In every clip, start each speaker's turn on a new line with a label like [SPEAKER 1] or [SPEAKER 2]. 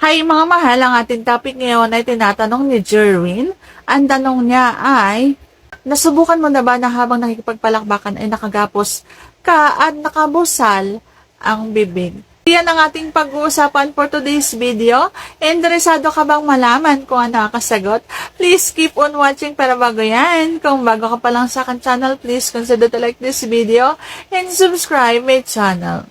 [SPEAKER 1] Hi mga mahal, ang ating topic ngayon ay tinatanong ni Jerwin. Ang tanong niya ay, nasubukan mo na ba na habang nakikipagpalakbakan ay nakagapos ka at nakabusal ang bibig? Yan ang ating pag-uusapan for today's video. Interesado ka bang malaman kung ano ang kasagot? Please keep on watching para bago yan. Kung bago ka pa lang sa akin channel, please consider to like this video and subscribe my channel.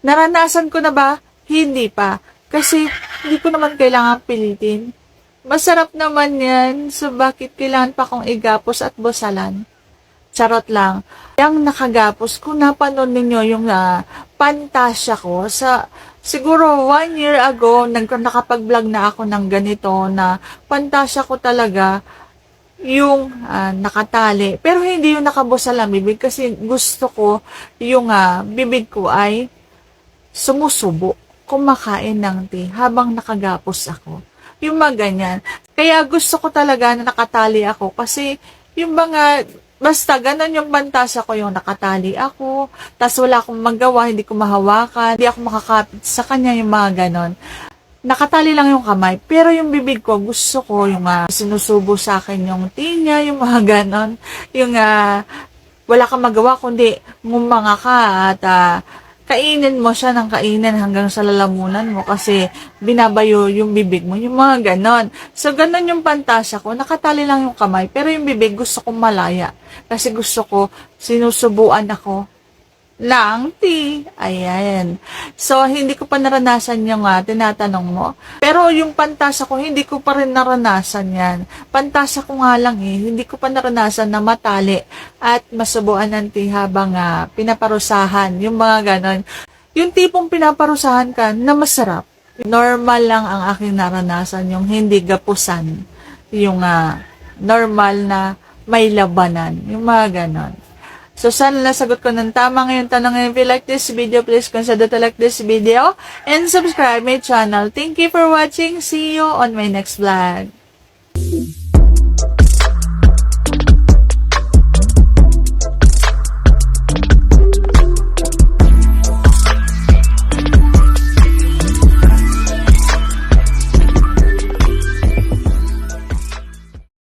[SPEAKER 1] Naranasan ko na ba? Hindi pa. Kasi hindi ko naman kailangan pilitin. Masarap naman yan. So bakit kailangan pa kong igapos at busalan? Charot lang. Yung nakagapos, kung napanood ninyo yung pantasya ko, siguro 1 year ago, nakapag-vlog na ako ng ganito na pantasya ko talaga yung nakatali. Pero hindi yung nakabusal ang bibig kasi gusto ko yung bibig ko ay sumusubo, kumakain ng tea habang nakagapos ako. Yung mga ganyan. Kaya gusto ko talaga na nakatali ako kasi yung mga, basta ganun yung pantasya ko, yung nakatali ako, tas wala akong magawa, hindi ko mahawakan, hindi ako makakapit sa kanya, yung mga ganon. Nakatali lang yung kamay, pero yung bibig ko, gusto ko yung sinusubo sa akin yung tea niya, yung mga ganon. Yung wala kang magawa, kundi ngumanga ka at kainin mo siya ng kainin hanggang sa lalamunan mo kasi binabayo yung bibig mo, yung mga ganon. So, ganon yung pantasya ko. Nakatali lang yung kamay, pero yung bibig gusto kong malaya. Kasi gusto ko, sinusubuan ako ng tea. Ayan. So, hindi ko pa naranasan yung tinatanong mo. Pero yung pantasya ko, hindi ko pa rin naranasan yan. Pantasya ko nga lang hindi ko pa naranasan na matali at masubuan ng tea habang pinaparusahan. Yung mga ganon. Yung tipong pinaparusahan ka na masarap. Normal lang ang aking naranasan, yung hindi gapusan. Yung normal na may labanan. Yung mga ganon. So, sana nasagot ko ng tama ngayong tanong. If you like this video, please consider to like this video and subscribe my channel. Thank you for watching. See you on my next vlog.